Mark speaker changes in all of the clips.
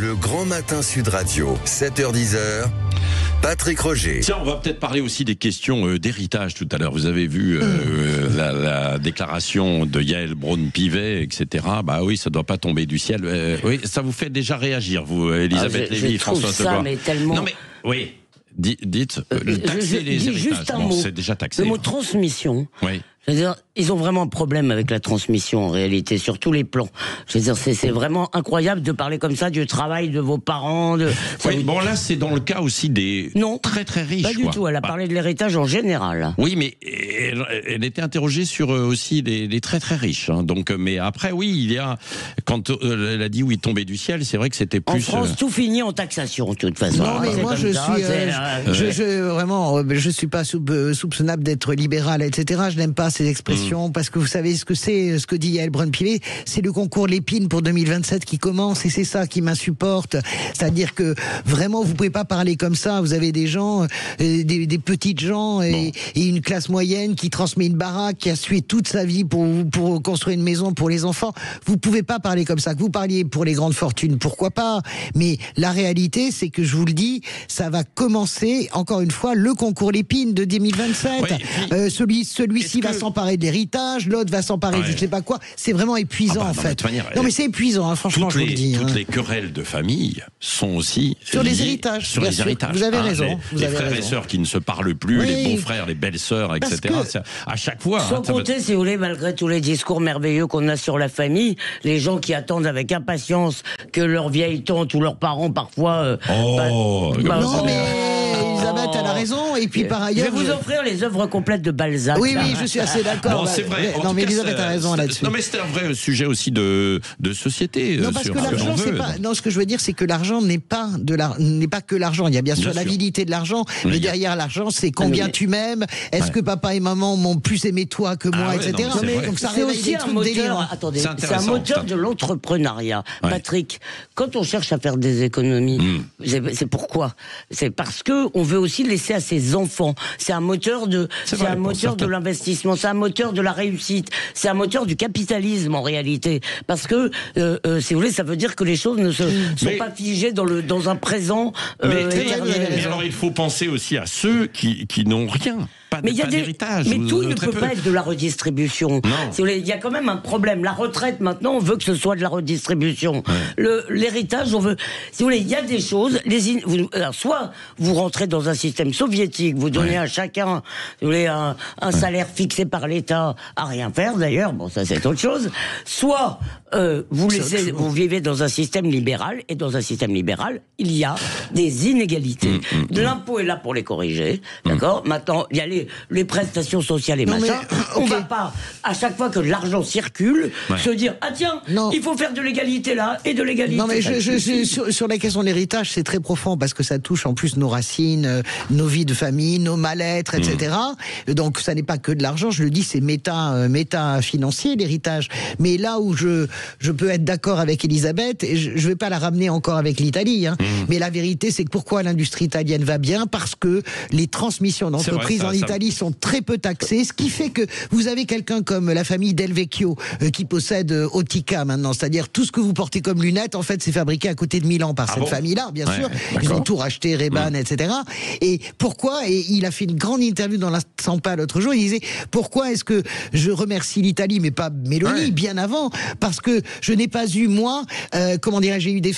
Speaker 1: Le Grand Matin Sud Radio, 7h-10h. Patrick Roger.
Speaker 2: Tiens, on va peut-être parler aussi des questions d'héritage tout à l'heure. Vous avez vu la déclaration de Yael Braun-Pivet, etc. Bah oui, ça ne doit pas tomber du ciel. Oui, ça vous fait déjà réagir, vous, Elisabeth Lévy, François Segouin.
Speaker 3: Mais tellement...
Speaker 2: Non mais, oui, dites, taxer les héritages.
Speaker 3: Juste un mot.
Speaker 2: C'est déjà taxé.
Speaker 3: Le mot transmission.
Speaker 2: Oui.
Speaker 3: Je veux dire, ils ont vraiment un problème avec la transmission en réalité, sur tous les plans. Je veux dire, c'est vraiment incroyable de parler comme ça du travail de vos parents.
Speaker 2: Oui, bon là, c'est dans le cas aussi des très très riches.
Speaker 3: Pas du tout, elle a parlé de l'héritage en général.
Speaker 2: Oui, mais elle était interrogée sur aussi les très très riches. Hein. Donc, mais après, oui, il y a, quand elle a dit oui, tomber du ciel, c'est vrai que c'était plus...
Speaker 3: En France, tout finit en taxation, de toute façon.
Speaker 4: Non, mais moi, je suis pas soupçonnable d'être libéral, etc. Je n'aime pas ces expressions, parce que vous savez ce que c'est, ce que dit Yael Braun-Pivet, c'est le concours Lépine pour 2027 qui commence, et c'est ça qui m'insupporte. C'est-à-dire que vraiment, vous pouvez pas parler comme ça. Vous avez des gens, des petites gens et une classe moyenne qui transmet une baraque, qui a sué toute sa vie pour construire une maison pour les enfants. Vous pouvez pas parler comme ça. Que vous parliez pour les grandes fortunes, pourquoi pas? Mais la réalité, c'est que je vous le dis, ça va commencer, encore une fois, le concours Lépine de 2027. Oui, celui-ci va s'emparer de l'héritage, l'autre va s'emparer de je sais pas quoi. C'est vraiment épuisant, en fait. Non, mais c'est épuisant, hein, franchement, je vous le dis.
Speaker 2: Toutes les querelles de famille sont aussi
Speaker 4: sur les héritages.
Speaker 2: Sur les héritages.
Speaker 4: Vous avez raison.
Speaker 2: Les frères et sœurs qui ne se parlent plus, les beaux-frères, les belles-sœurs, etc. À chaque fois.
Speaker 3: Sans compter, si vous voulez, malgré tous les discours merveilleux qu'on a sur la famille, les gens qui attendent avec impatience que leur vieille tante ou leurs parents, parfois...
Speaker 4: non, mais... Elisabeth, elle a raison. Et puis par ailleurs,
Speaker 3: je vais vous offrir les œuvres complètes de Balzac.
Speaker 4: Oui, je suis assez d'accord.
Speaker 2: Non, c'est vrai.
Speaker 4: Non, mais Elisabeth a raison là-dessus.
Speaker 2: Non, mais c'est un vrai sujet aussi de société.
Speaker 4: Non, parce que l'argent, c'est pas. Non, ce que je veux dire, c'est que l'argent n'est pas que l'argent. Il y a bien sûr l'avidité de l'argent, mais derrière l'argent, c'est combien tu m'aimes. Est-ce que papa et maman m'ont plus aimé toi que moi, etc. Donc ça
Speaker 3: c'est aussi un moteur. Attendez, c'est un moteur de l'entrepreneuriat. Patrick, quand on cherche à faire des économies, c'est pourquoi? C'est parce que on veut aussi laisser à ses enfants. C'est un moteur de l'investissement, c'est un moteur de la réussite, c'est un moteur du capitalisme en réalité. Parce que, si vous voulez, ça veut dire que les choses ne sont pas figées dans un présent éternel.
Speaker 2: Mais alors il faut penser aussi à ceux qui n'ont rien.
Speaker 3: Mais tout ne peut pas être de la redistribution. Si vous voulez, il y a quand même un problème. La retraite, maintenant, on veut que ce soit de la redistribution. L'héritage, on veut... Si vous voulez, il y a des choses... Alors, soit vous rentrez dans un système soviétique, vous donnez à chacun, si vous voulez, un salaire fixé par l'État, à rien faire d'ailleurs, bon, ça c'est autre chose. Soit vous vivez dans un système libéral, et dans un système libéral, il y a des inégalités. L'impôt est là pour les corriger, d'accord? Maintenant, il y a les prestations sociales et machin. On va pas, à chaque fois que l'argent circule, se dire, ah tiens, il faut faire de l'égalité là, et de l'égalité.
Speaker 4: Non, mais sur la question de l'héritage, c'est très profond, parce que ça touche en plus nos racines, nos vies de famille, nos mal-être, etc. Donc ça n'est pas que de l'argent, je le dis, c'est méta-financier, l'héritage. Mais là où je peux être d'accord avec Elisabeth, et je vais pas la ramener encore avec l'Italie, hein, mais la vérité, c'est que pourquoi l'industrie italienne va bien? Parce que les transmissions d'entreprises en Italie sont très peu taxées, ce qui fait que vous avez quelqu'un comme la famille Del Vecchio qui possède Ottica maintenant, c'est-à-dire tout ce que vous portez comme lunettes, en fait, c'est fabriqué à côté de Milan par cette famille-là, bien sûr. Ils ont tout racheté, Ray-Ban, etc. Et pourquoi? Et il a fait une grande interview dans la Stampa l'autre jour. Il disait, pourquoi est-ce que je remercie l'Italie, mais pas Mélanie, bien avant? Parce que je n'ai pas eu, moi, j'ai eu des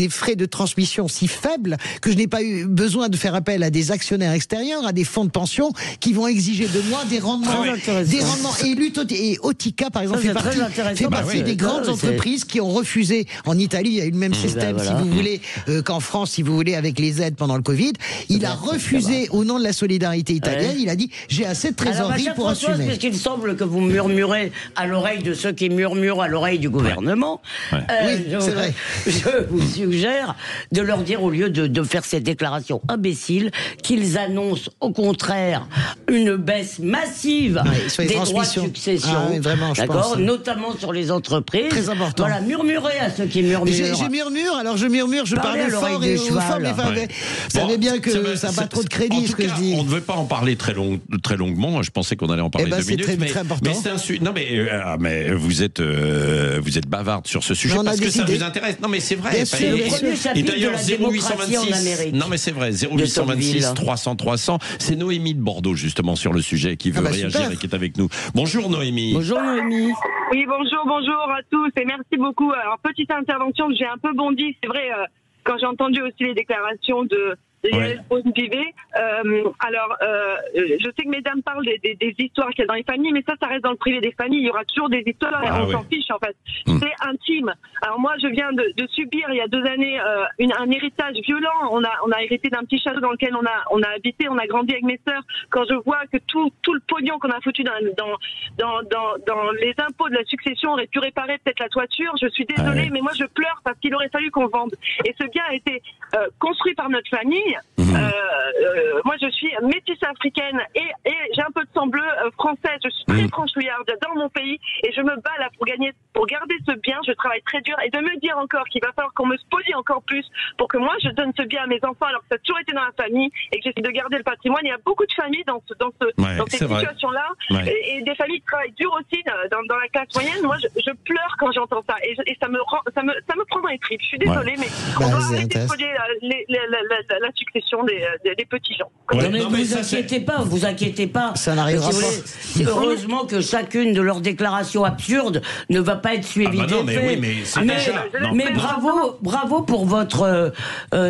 Speaker 4: frais de transmission si faibles que je n'ai pas eu besoin de faire appel à des actionnaires extérieurs, à des fonds de pension qui vont exiger de moi des rendements. Et Ottica, par exemple, fait partie des grandes entreprises qui ont refusé. En Italie, il y a eu le même système, si vous voulez, qu'en France, si vous voulez, avec les aides pendant le Covid. Il a refusé, au nom de la solidarité italienne, il a dit, j'ai assez de trésorerie pour assumer.
Speaker 3: Puisqu'il semble que vous murmurez à l'oreille de ceux qui murmurent à l'oreille du gouvernement, je vous suggère de leur dire, au lieu de faire ces déclarations imbéciles, qu'ils annoncent au contraire contraire une baisse massive des droits de succession.
Speaker 4: Ah, oui, vraiment,
Speaker 3: d'accord, notamment sur les entreprises.
Speaker 4: Très important.
Speaker 3: Voilà, murmurez à ceux qui murmurent.
Speaker 4: Je murmure, je parle fort et aux femmes. Vous savez bien que ça n'a pas trop de crédit, ce que je dis.
Speaker 2: On ne veut pas en parler très longuement. Je pensais qu'on allait en parler 2 minutes.
Speaker 4: C'est très important.
Speaker 2: Mais c'est un sujet. Non, mais vous êtes bavarde sur ce sujet parce que ça vous intéresse. Non, mais c'est vrai.
Speaker 3: Et d'ailleurs, 0826.
Speaker 2: Non, mais c'est vrai. 0826 300 300. C'est Noémie de Bordeaux justement sur le sujet qui veut réagir et qui est avec nous. Bonjour Noémie.
Speaker 3: Bonjour Noémie.
Speaker 5: Oui, bonjour à tous et merci beaucoup. Alors, petite intervention, j'ai un peu bondi, c'est vrai, quand j'ai entendu aussi les déclarations de Yael Braun-Pivet. Je sais que mesdames parlent des histoires qu'il y a dans les familles, mais ça reste dans le privé des familles. Il y aura toujours des histoires et on s'en fiche en fait. C'est intime. Alors moi, je viens de subir il y a 2 années un héritage violent. On a hérité d'un petit château dans lequel on a habité, on a grandi avec mes sœurs. Quand je vois que tout le pognon qu'on a foutu dans les impôts de la succession aurait pu réparer peut-être la toiture, je suis désolée, mais moi je pleure parce qu'il aurait fallu qu'on vende. Et ce bien a été construit par notre famille. Moi je suis métisse africaine et j'ai un peu de sang bleu français. Je suis très franchouillarde dans mon pays et je me bats là pour garder ce bien. Je travaille très dur et de me dire encore qu'il va falloir qu'on me spolie encore plus pour que moi je donne ce bien à mes enfants alors que ça a toujours été dans la famille et que j'essaie de garder le patrimoine. Il y a beaucoup de familles dans ces situations-là et des familles qui travaillent dur aussi dans la classe moyenne. Moi je pleure quand j'entends ça et ça me prend dans les tripes. Je suis désolée mais on doit arrêter de spolier la succession des petits gens.
Speaker 3: Non mais vous inquiétez pas.
Speaker 4: Ça n'arrivera pas.
Speaker 3: Heureusement que chacune de leurs déclarations absurdes ne va pas être suivie mais bravo pour votre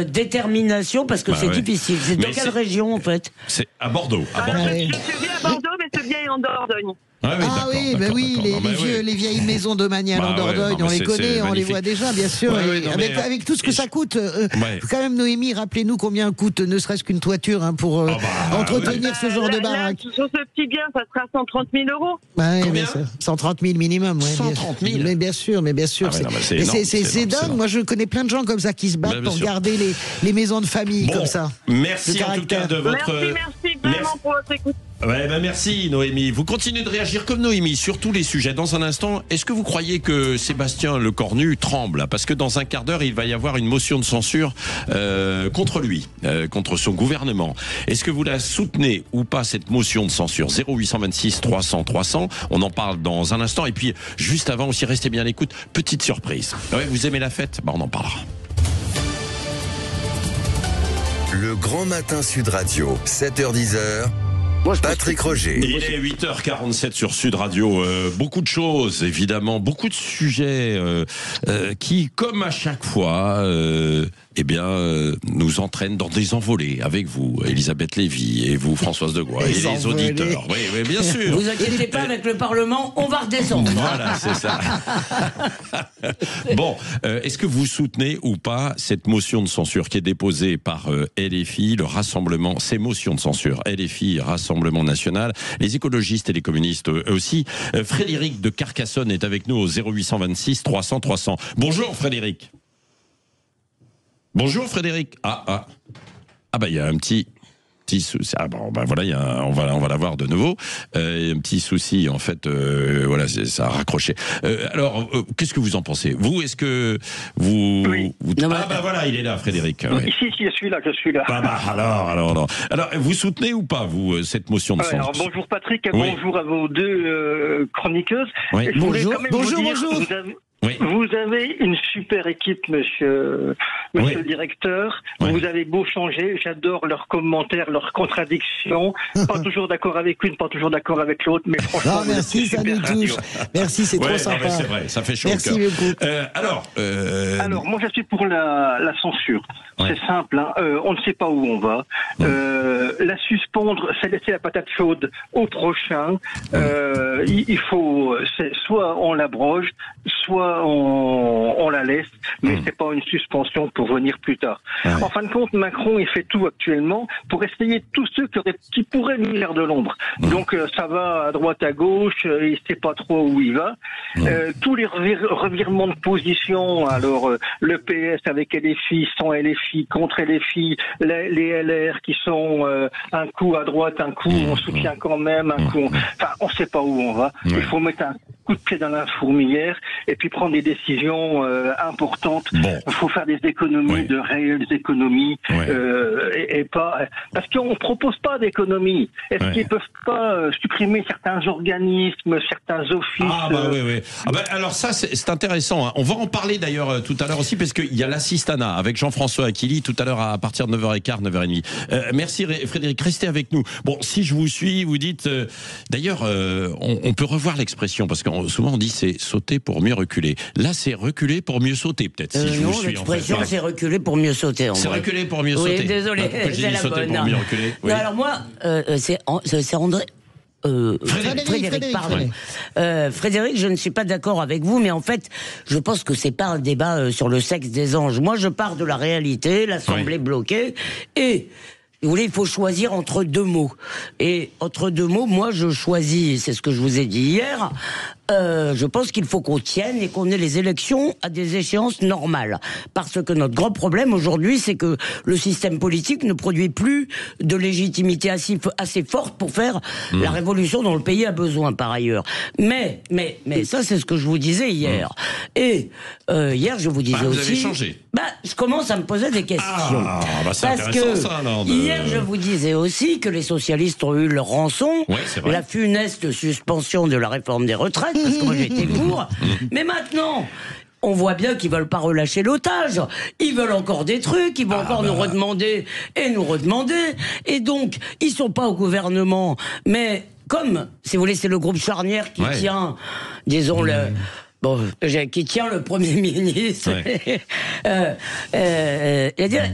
Speaker 3: détermination parce que c'est difficile. C'est dans quelle région en fait?
Speaker 2: C'est à Bordeaux.
Speaker 5: Je suis à Bordeaux mais ce bien est en Dordogne.
Speaker 4: Les vieilles maisons de Manial en Dordogne, on les connaît, on les voit déjà, bien sûr. Avec tout ce que ça coûte. Quand même, Noémie, rappelez-nous combien coûte ne serait-ce qu'une toiture pour entretenir ce genre de baraque.
Speaker 5: Sur ce petit bien, ça sera 130 000 euros.
Speaker 4: Combien 130 000 minimum.
Speaker 2: 130 000
Speaker 4: Mais bien sûr. C'est dingue. Moi, je connais plein de gens comme ça qui se battent pour garder les maisons de famille comme ça.
Speaker 2: Merci en tout cas de votre...
Speaker 5: Merci vraiment pour votre écoute.
Speaker 2: Merci Noémie. Vous continuez de réagir comme Noémie sur tous les sujets. Dans un instant, est-ce que vous croyez que Sébastien Lecornu tremble? Parce que dans un quart d'heure, il va y avoir une motion de censure contre lui, contre son gouvernement. Est-ce que vous la soutenez ou pas, cette motion de censure? 0826 300 300. On en parle dans un instant. Et puis, juste avant aussi, restez bien à l'écoute. Petite surprise. Vous aimez la fête? On en parlera.
Speaker 1: Le Grand Matin Sud Radio, 7h-10h. Patrick Roger.
Speaker 2: Il est 8h47 sur Sud Radio. Beaucoup de choses, évidemment, beaucoup de sujets qui, comme à chaque fois, nous entraînent dans des envolées avec vous, Elisabeth Lévy, et vous, Françoise Degois, et les auditeurs. Oui, bien sûr.
Speaker 3: Vous inquiétez pas, avec le Parlement, on va redescendre.
Speaker 2: Voilà, c'est ça. Bon, est-ce que vous soutenez ou pas cette motion de censure qui est déposée par LFI, le Rassemblement, ces motions de censure, LFI, Rassemblement National, les écologistes et les communistes aussi. Frédéric de Carcassonne est avec nous au 0826 300 300. Bonjour Frédéric. Bonjour Frédéric. Il y a un petit souci. On va l'avoir de nouveau. Il y a un petit souci en fait. Ça a raccroché. Alors, qu'est-ce que vous en pensez? Vous, est-ce que vous il est là, Frédéric.
Speaker 6: Si, je suis là.
Speaker 2: Alors, vous soutenez ou pas vous cette motion de censure?
Speaker 6: Alors, bonjour Patrick, bonjour à vos deux chroniqueuses.
Speaker 2: Oui.
Speaker 4: Bonjour.
Speaker 6: Vous avez une super équipe, monsieur le directeur.
Speaker 2: Oui.
Speaker 6: Vous avez beau changer, j'adore leurs commentaires, leurs contradictions. Pas toujours d'accord avec une, pas toujours d'accord avec l'autre, mais franchement,
Speaker 4: merci, ça nous touche. Merci, c'est trop sympa.
Speaker 2: C'est vrai, ça fait chaud.
Speaker 4: Merci beaucoup.
Speaker 6: Alors, moi, je suis pour la censure. Ouais. C'est simple, on ne sait pas où on va. La suspendre, c'est laisser la patate chaude au prochain. Il faut, soit on l'abroge, soit soit on la laisse, mais c'est pas une suspension pour venir plus tard. En fin de compte, Macron, il fait tout actuellement pour essayer tous ceux qui pourraient lui faire de l'ombre. Donc ça va à droite, à gauche, il sait pas trop où il va. Tous les revirements de position, alors le PS avec LFI, sans LFI, contre LFI, les LR qui sont un coup à droite, un coup on soutient quand même, un coup enfin on sait pas où on va. Il faut mettre un coup de pied dans la fourmilière et puis prendre des décisions importantes. Il faut faire des économies, de réelles économies, et pas parce qu'on propose pas d'économies. Est-ce qu'ils peuvent pas supprimer certains organismes, certains offices?
Speaker 2: Alors ça c'est intéressant. On va en parler d'ailleurs tout à l'heure aussi parce qu'il y a l'assistanat avec Jean-François Aquili tout à l'heure à partir de 9h15, 9h30. Merci Frédéric, restez avec nous. Bon, si je vous suis, vous dites d'ailleurs on peut revoir l'expression parce que souvent on dit c'est sauter pour mieux reculer. Là c'est reculer pour mieux sauter peut-être si je vous suis.
Speaker 3: L'expression c'est reculer pour mieux sauter.
Speaker 2: C'est reculer pour mieux sauter.
Speaker 3: Oui, désolé,
Speaker 2: c'est la bonne. Pour mieux reculer.
Speaker 3: Non, alors moi c'est André. Frédéric, pardon. Frédéric, je ne suis pas d'accord avec vous, mais en fait, je pense que c'est pas un débat sur le sexe des anges. Moi, je pars de la réalité, l'Assemblée bloquée, et vous voulez, il faut choisir entre deux mots. Et entre deux mots, moi, je choisis, c'est ce que je vous ai dit hier, je pense qu'il faut qu'on tienne et qu'on ait les élections à des échéances normales. Parce que notre grand problème aujourd'hui, c'est que le système politique ne produit plus de légitimité assez forte pour faire la révolution dont le pays a besoin par ailleurs. Mais ça, c'est ce que je vous disais hier. Et hier, je vous disais aussi...
Speaker 2: Vous avez changé.
Speaker 3: Je commence à me poser des questions.
Speaker 2: C'est
Speaker 3: parce que
Speaker 2: ça,
Speaker 3: hier, je vous disais aussi que les socialistes ont eu leur rançon, la funeste suspension de la réforme des retraites, parce que moi j'étais pour. Mais maintenant, on voit bien qu'ils veulent pas relâcher l'otage. Ils veulent encore des trucs, ils vont encore nous redemander et nous redemander. Et donc, ils sont pas au gouvernement. Mais comme, si vous voulez, c'est le groupe charnière qui tient, disons, qui tient le Premier ministre.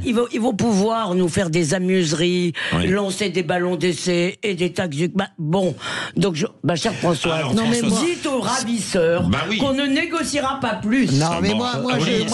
Speaker 3: Ils vont pouvoir nous faire des amuseries, lancer des ballons d'essai et des taxes. Bon, donc, cher François, dites aux ravisseurs qu'on ne négociera pas plus.
Speaker 4: Non, mais moi,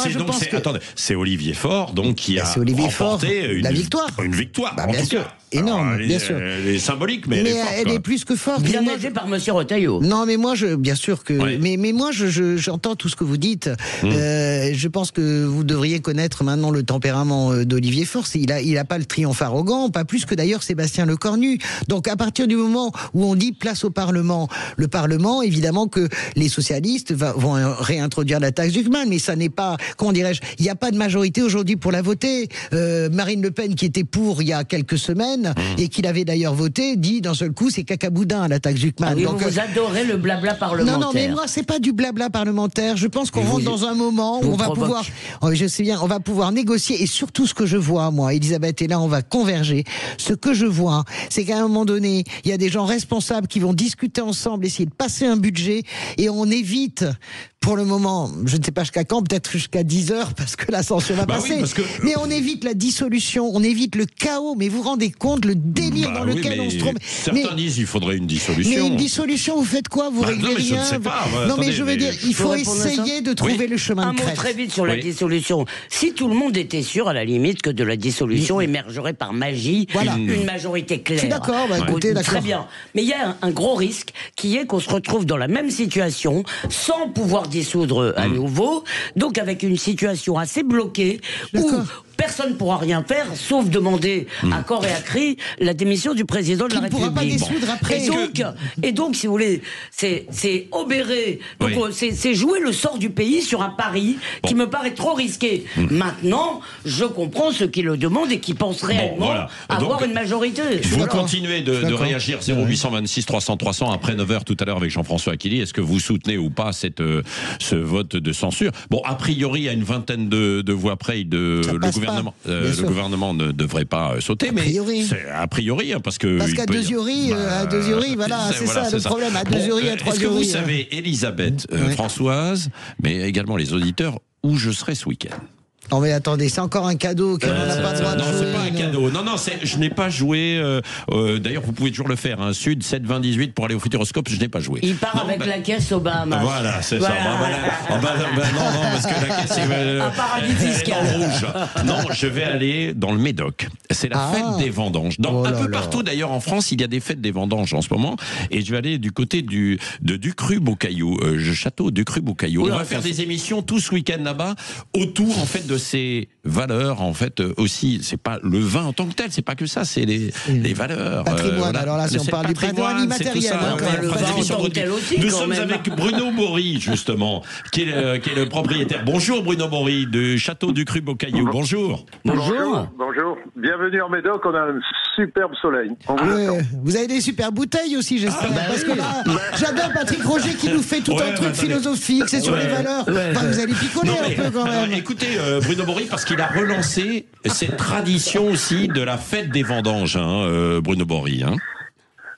Speaker 4: je pense que...
Speaker 2: Attendez, c'est Olivier Faure, donc, qui a remporté
Speaker 4: la victoire.
Speaker 2: Une victoire.
Speaker 4: Bien sûr. Énorme, bien sûr.
Speaker 2: Elle est symbolique, mais
Speaker 4: elle est plus que forte.
Speaker 3: Bien aidée par Monsieur Retailleau.
Speaker 4: Non, mais moi, bien sûr que. Mais moi, j'entends tout ce que vous dites. Je pense que vous devriez connaître maintenant le tempérament d'Olivier Faure. Il a pas le triomphe arrogant, pas plus que d'ailleurs Sébastien Lecornu. Donc, à partir du moment où on dit place au Parlement, le Parlement, évidemment que les socialistes vont réintroduire la taxe Zucman, mais ça n'est pas, comment dirais-je, il n'y a pas de majorité aujourd'hui pour la voter. Marine Le Pen, qui était pour il y a quelques semaines, et qu'il avait d'ailleurs voté, dit d'un seul coup c'est cacaboudin la taxe Zucman.
Speaker 3: Donc vous adorez le blabla parlementaire.
Speaker 4: Non, mais moi c'est pas du blabla parlementaire. Je pense qu'on rentre dans un moment où on va pouvoir, je sais bien, on va pouvoir négocier. Et surtout ce que je vois, moi, Elisabeth, et là on va converger. Ce que je vois, c'est qu'à un moment donné, il y a des gens responsables qui vont discuter ensemble, essayer de passer un budget, et on évite. Pour le moment, je ne sais pas jusqu'à quand, peut-être jusqu'à 10h, parce que l'ascension va passer. Mais on évite la dissolution, on évite le chaos. Mais vous vous rendez compte le délire dans lequel on se trompe.
Speaker 2: Certains disent qu'il faudrait une dissolution.
Speaker 4: Mais une dissolution, vous faites quoi? Vous réglez rien?
Speaker 2: Je ne sais pas.
Speaker 4: Non, mais je veux dire, il faut essayer de trouver le chemin de crête.
Speaker 3: Un mot très vite sur la dissolution. Si tout le monde était sûr, à la limite, que de la dissolution émergerait par magie une majorité claire.
Speaker 4: Je suis d'accord, écoutez, d'accord.
Speaker 3: Très bien. Mais il y a un gros risque qui est qu'on se retrouve dans la même situation, sans pouvoir dissoudre à nouveau, donc avec une situation assez bloquée où personne ne pourra rien faire sauf demander à corps et à cri la démission du président de la République.
Speaker 4: Il ne pourra pas dissoudre après.
Speaker 3: Et donc, si vous voulez, c'est obérer. Donc, c'est jouer le sort du pays sur un pari qui me paraît trop risqué. Maintenant, je comprends ceux qui le demandent et qui pensent réellement avoir une majorité.
Speaker 2: Vous continuez de réagir 0826 300 300 après 9h tout à l'heure avec Jean-François Aquili. Est-ce que vous soutenez ou pas ce vote de censure? Bon, a priori, à une vingtaine de voix près, le gouvernement ne devrait pas sauter, mais c'est a priori, parce
Speaker 4: qu'à deux yori, voilà, c'est ça le problème. À deux yori, à trois yori.
Speaker 2: Est-ce que vous savez, Elisabeth, Françoise, mais également les auditeurs, où je serai ce week-end?
Speaker 4: Non mais attendez, c'est encore un cadeau qu'on n'a pas le droit de jouer.
Speaker 2: Non, c'est pas un cadeau. Non, je n'ai pas joué. D'ailleurs, vous pouvez toujours le faire. Hein. Sud 7 20 18 pour aller au Futuroscope, je n'ai pas joué.
Speaker 3: Il part avec la caisse au Bahamas.
Speaker 2: Voilà, c'est ça. Non, parce que la caisse est
Speaker 3: un paradis fiscal.
Speaker 2: En rouge. Non, je vais aller dans le Médoc. C'est la fête des vendanges. Un peu partout d'ailleurs en France, il y a des fêtes des vendanges en ce moment. Et je vais aller du côté de Ducru-Beaucaillou, château Ducru-Beaucaillou. On va faire des émissions tout ce week-end là-bas autour en fait de ces valeurs en fait aussi. C'est pas le vin en tant que tel, c'est pas que ça, c'est les valeurs.
Speaker 4: Patrimoine. Alors là, si on parle du patrimoine immatériel,
Speaker 3: le vin en tant que tel aussi.
Speaker 2: Nous sommes avec Bruno Bory justement, qui est le propriétaire. Bonjour Bruno Bory de Château Ducru-Beaucaillou. Bonjour.
Speaker 7: Bonjour. Bienvenue en Médoc. On a un superbe soleil.
Speaker 4: Vous avez des super bouteilles aussi, j'espère. Parce que là, j'adore Patrick Roger qui nous fait tout un truc philosophique. C'est sur les valeurs. Enfin, vous allez picoler un peu quand même.
Speaker 2: Écoutez, Bruno Bory, parce qu'il a relancé cette tradition aussi de la fête des vendanges, Bruno Bory.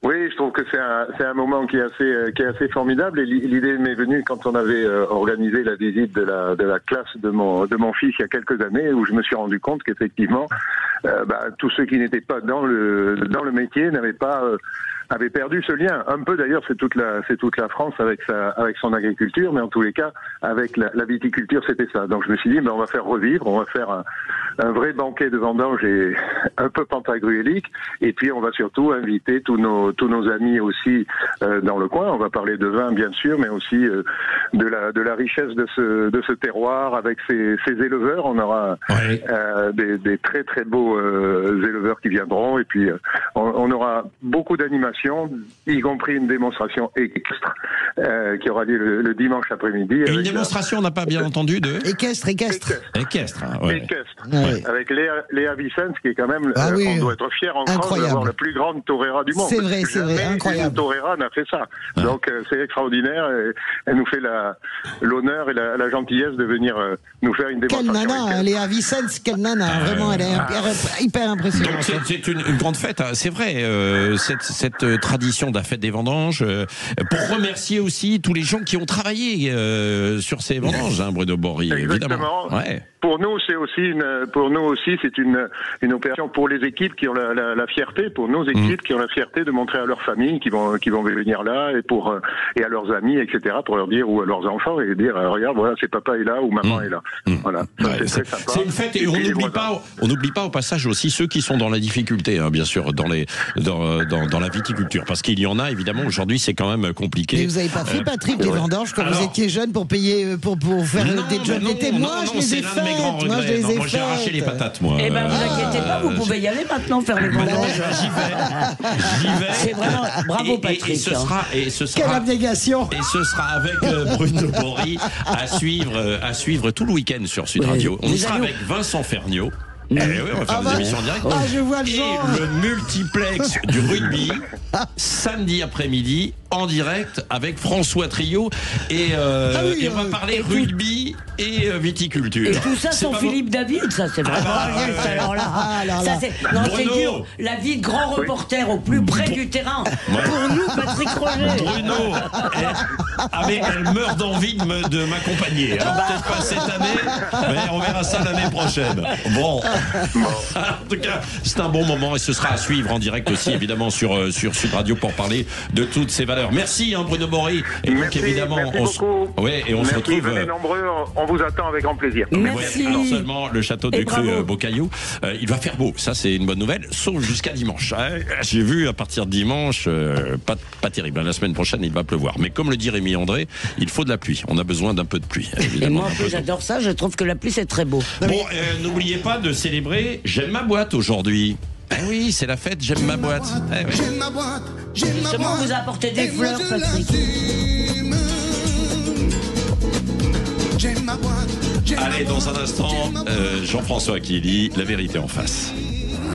Speaker 7: Oui, je trouve que c'est un moment qui est assez formidable, et l'idée m'est venue quand on avait organisé la visite de la classe de mon fils il y a quelques années, où je me suis rendu compte qu'effectivement tous ceux qui n'étaient pas dans le métier avaient perdu ce lien. Un peu d'ailleurs, c'est toute la France avec son agriculture, mais en tous les cas avec la viticulture, c'était ça. Donc je me suis dit on va faire revivre, on va faire un vrai banquet de vendanges et un peu pantagruélique, et puis on va surtout inviter tous nos amis aussi dans le coin. On va parler de vin bien sûr, mais aussi de la richesse de ce terroir avec ses éleveurs. On aura des très très beaux éleveurs qui viendront, et puis on aura beaucoup d'animations, y compris une démonstration équestre qui aura lieu le dimanche après-midi.
Speaker 2: Une démonstration, on n'a pas bien entendu de
Speaker 4: équestre.
Speaker 7: Équestre.
Speaker 4: Ouais.
Speaker 7: Avec Léa Vicens, qui est quand même, on doit être fier en France d'avoir la plus grande torera du monde.
Speaker 4: C'est vrai, incroyable.
Speaker 7: Une torera n'a fait ça. Donc c'est extraordinaire. Et elle nous fait l'honneur et la gentillesse de venir nous faire une démonstration.
Speaker 4: Quelle nana, Léa Vicens, quelle nana. Vraiment, elle est hyper impressionnante.
Speaker 2: Donc c'est une grande fête, c'est vrai, cette tradition de la fête des vendanges, pour remercier aussi tous les gens qui ont travaillé sur ces vendanges, Bruno Bory, évidemment. Ouais.
Speaker 7: Pour nous, c'est une opération pour les équipes qui ont la fierté, pour nos équipes qui ont la fierté de montrer à leurs familles qui vont venir là, et à leurs amis, etc., pour leur dire, ou à leurs enfants, et dire regarde, voilà, c'est papa est là ou maman est là. Voilà, c'est très sympa.
Speaker 2: C'est une fête, et on n'oublie pas au passage aussi ceux qui sont dans la difficulté, bien sûr, dans la viticulture, parce qu'il y en a évidemment aujourd'hui, c'est quand même compliqué.
Speaker 4: Mais vous n'avez pas fait, Patrick, les vendanges quand vous étiez jeune pour payer pour faire des jobs d'été? Moi, je les ai fait.
Speaker 2: Moi, j'ai arraché les patates, moi.
Speaker 3: Eh ben, vous inquiétez pas, vous pouvez y aller maintenant faire les vendanges. J'y vais. C'est vraiment bravo, Patrick.
Speaker 2: Et ce sera
Speaker 4: quelle abnégation.
Speaker 2: Et ce sera avec Bruno Bory à suivre tout le week-end sur Sud Radio. On sera avec Vincent Ferniaud. On va faire des émissions en direct.
Speaker 4: Je vois le genre.
Speaker 2: Et le multiplex du rugby samedi après-midi en direct avec François Trio, et on va parler rugby et viticulture.
Speaker 3: Et tout ça sans Philippe David, ça c'est vraiment juste. Alors là, ça c'est dur. La vie de grand reporter au plus près du terrain. Pour nous, Patrick Roger.
Speaker 2: Bruno, elle meurt d'envie de m'accompagner. Peut-être pas cette année, mais on verra ça l'année prochaine. Bon. En tout cas, c'est un bon moment, et ce sera à suivre en direct aussi, évidemment, sur Sud Radio pour parler de toutes ces valeurs. Merci, Bruno Bory. Et donc, évidemment,
Speaker 7: merci beaucoup.
Speaker 2: On se retrouve.
Speaker 7: Venez nombreux, on vous attend avec grand plaisir.
Speaker 3: Merci.
Speaker 2: Alors seulement le château du Cru Beaucaillou, il va faire beau, ça c'est une bonne nouvelle, sauf jusqu'à dimanche. J'ai vu à partir de dimanche, pas terrible. La semaine prochaine, il va pleuvoir. Mais comme le dit Rémi André, il faut de la pluie. On a besoin d'un peu de pluie.
Speaker 3: Évidemment. Et moi, j'adore ça. Je trouve que la pluie c'est très beau.
Speaker 2: Bon, n'oubliez pas de célébrer J'aime ma boîte aujourd'hui. Oui, c'est la fête, j'aime ma boîte.
Speaker 8: J'aime ma boîte, j'aime ma
Speaker 3: boîte. Vous apportez des fleurs, Patrick.
Speaker 8: J'aime ma boîte.
Speaker 2: Allez, dans un instant, Jean-François qui lit La vérité en face.